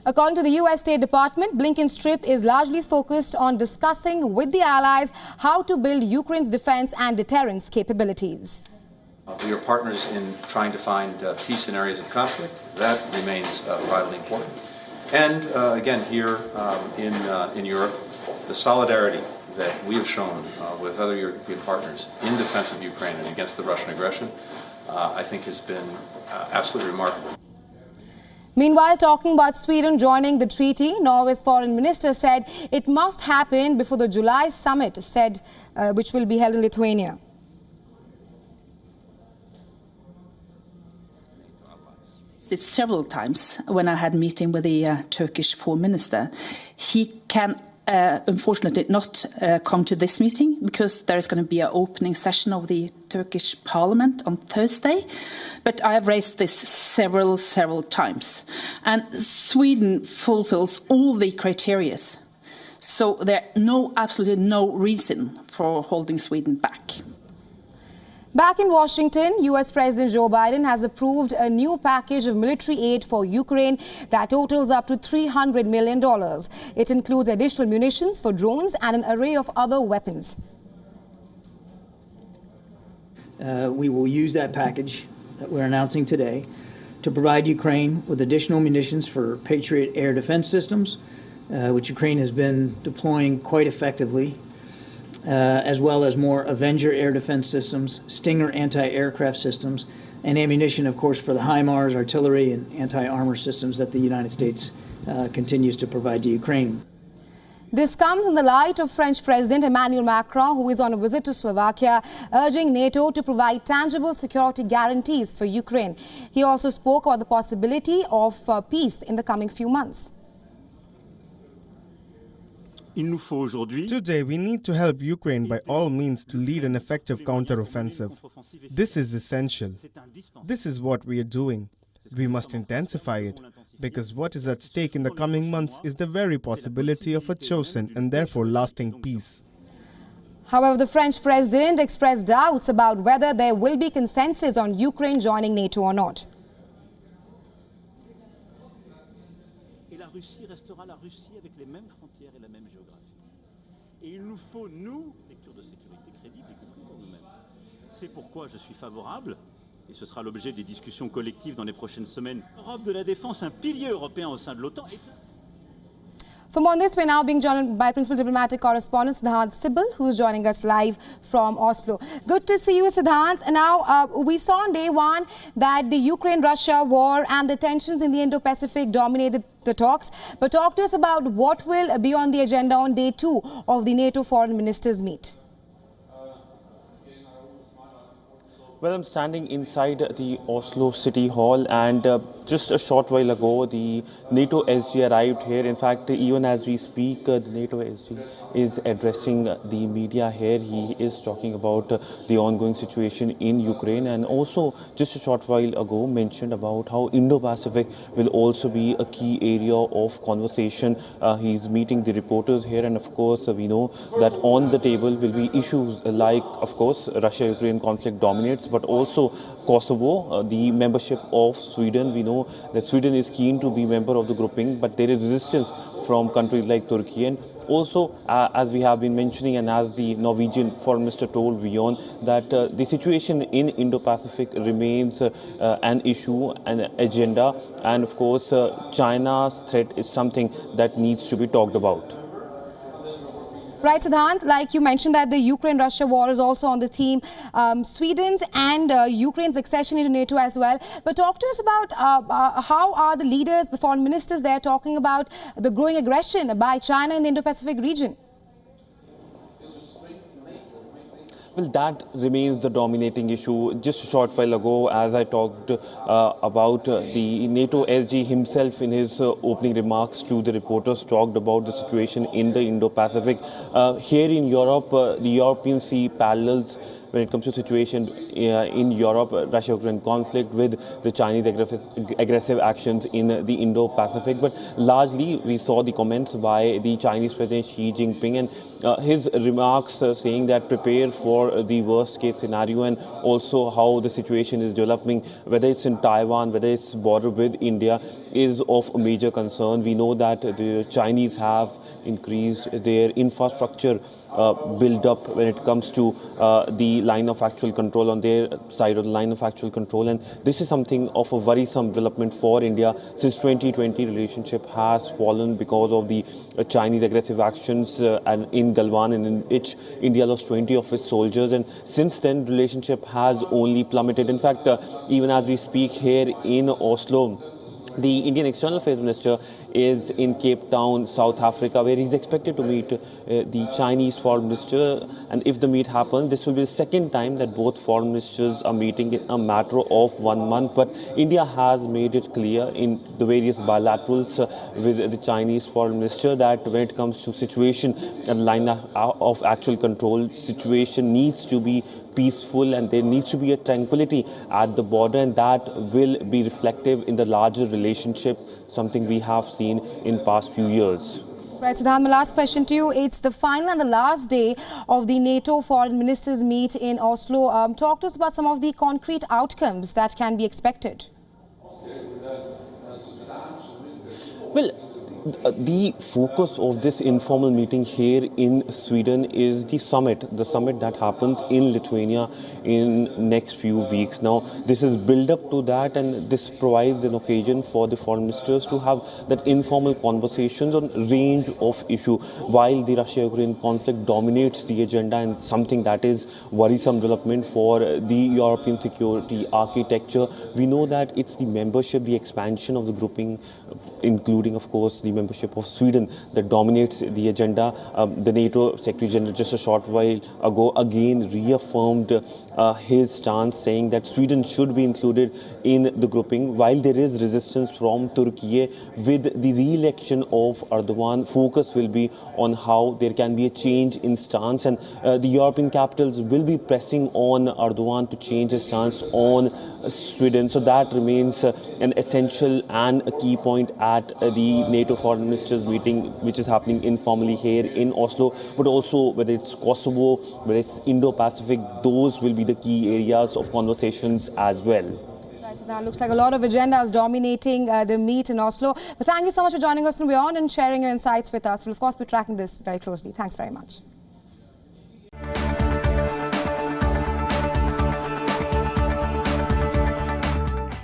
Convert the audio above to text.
According to the U.S. State Department, Blinken's trip is largely focused on discussing with the allies how to build Ukraine's defense and deterrence capabilities. We are partners in trying to find peace in areas of conflict. That remains vitally important. And again, here in Europe, the solidarity that we have shown with other European partners in defense of Ukraine and against the Russian aggression, I think has been absolutely remarkable. Meanwhile, talking about Sweden joining the treaty, Norway's foreign minister said it must happen before the July summit, which will be held in Lithuania. It several times when I had a meeting with the Turkish foreign minister. He can unfortunately not come to this meeting because there is going to be an opening session of the Turkish parliament on Thursday. But I have raised this several times. And Sweden fulfills all the criteria. So there is absolutely no reason for holding Sweden back. Back in Washington, U.S. President Joe Biden has approved a new package of military aid for Ukraine that totals up to $300 million. It includes additional munitions for drones and an array of other weapons. We will use that package that we're announcing today to provide Ukraine with additional munitions for Patriot air defense systems, which Ukraine has been deploying quite effectively, as well as more Avenger air defense systems, Stinger anti-aircraft systems, and ammunition, of course, for the HIMARS, artillery, and anti-armor systems that the United States continues to provide to Ukraine. This comes in the light of French President Emmanuel Macron, who is on a visit to Slovakia, urging NATO to provide tangible security guarantees for Ukraine. He also spoke about the possibility of peace in the coming few months. Today, we need to help Ukraine by all means to lead an effective counteroffensive. This is essential. This is what we are doing. We must intensify it, because what is at stake in the coming months is the very possibility of a chosen and therefore lasting peace. However, the French president expressed doubts about whether there will be consensus on Ukraine joining NATO or not. Russie restera la Russie avec les mêmes frontières et la même géographie. Et il nous faut, nous, lecture de sécurité crédible, y compris pour nous-mêmes. C'est pourquoi je suis favorable, et ce sera l'objet des discussions collectives dans les prochaines semaines, l'Europe de la défense, un pilier européen au sein de l'OTAN. For more on this, we're now being joined by Principal Diplomatic Correspondent Siddhant Sibal, who's joining us live from Oslo. Good to see you, Siddhant. Now, we saw on day one that the Ukraine-Russia war and the tensions in the Indo-Pacific dominated the talks. But talk to us about what will be on the agenda on day two of the NATO foreign ministers meet. Well, I'm standing inside the Oslo City Hall, and just a short while ago, the NATO SG arrived here. In fact, even as we speak, the NATO SG is addressing the media here. He is talking about the ongoing situation in Ukraine, and also just a short while ago mentioned about how Indo-Pacific will also be a key area of conversation. He's meeting the reporters here, and of course, we know that on the table will be issues like, of course, Russia-Ukraine conflict dominates, but also Kosovo, the membership of Sweden. We know that Sweden is keen to be member of the grouping, but there is resistance from countries like Turkey. And also, as we have been mentioning, and as the Norwegian foreign minister told WION, that the situation in Indo-Pacific remains an issue, an agenda, and of course, China's threat is something that needs to be talked about. Right, Siddhant, like you mentioned that the Ukraine-Russia war is also on the theme, Sweden's and Ukraine's accession into NATO as well. But talk to us about how are the leaders, the foreign ministers there talking about the growing aggression by China in the Indo-Pacific region? Well, that remains the dominating issue. Just a short while ago, as I talked about the NATO SG himself in his opening remarks to the reporters talked about the situation in the Indo-Pacific. Here in Europe, the Europeans see parallels when it comes to situation in Europe, Russia-Ukraine conflict, with the Chinese aggressive actions in the Indo-Pacific. But largely, we saw the comments by the Chinese President Xi Jinping and his remarks saying that prepare for the worst-case scenario, and also how the situation is developing, whether it's in Taiwan, whether it's border with India, is of major concern. We know that the Chinese have increased their infrastructure build up when it comes to the line of actual control on their side of the line of actual control, and this is something of a worrisome development for India. Since 2020, relationship has fallen because of the Chinese aggressive actions and in Galwan, and in which India lost 20 of its soldiers, and since then relationship has only plummeted. In fact, even as we speak here in Oslo, the Indian External Affairs Minister is in Cape Town, South Africa, where he's expected to meet the Chinese Foreign Minister. And if the meet happens, this will be the second time that both foreign ministers are meeting in a matter of 1 month. But India has made it clear in the various bilaterals with the Chinese Foreign Minister that when it comes to situation and line of actual control, situation needs to be peaceful, and there needs to be a tranquility at the border, and that will be reflective in the larger relationship, something we have seen in past few years. Right, Siddhant, my last question to you. It's the final and the last day of the NATO foreign ministers meet in Oslo. Talk to us about some of the concrete outcomes that can be expected. Well, the focus of this informal meeting here in Sweden is the summit that happens in Lithuania in next few weeks. Now, this is build up to that, and this provides an occasion for the foreign ministers to have that informal conversations on range of issue. While the Russia-Ukraine conflict dominates the agenda and something that is worrisome development for the European security architecture, we know that it's the membership, the expansion of the grouping, including, of course, the membership of Sweden, that dominates the agenda. The NATO Secretary General just a short while ago again reaffirmed his stance, saying that Sweden should be included in the grouping. While there is resistance from Turkey, with the re-election of Erdogan, focus will be on how there can be a change in stance, and the European capitals will be pressing on Erdogan to change his stance on Sweden. So that remains an essential and a key point at the NATO foreign ministers meeting, which is happening informally here in Oslo. But also, whether it's Kosovo, whether it's Indo-Pacific, those will be the key areas of conversations as well. Right, so now looks like a lot of agendas dominating the meet in Oslo. But thank you so much for joining us on WION and sharing your insights with us. We'll of course be tracking this very closely. Thanks very much.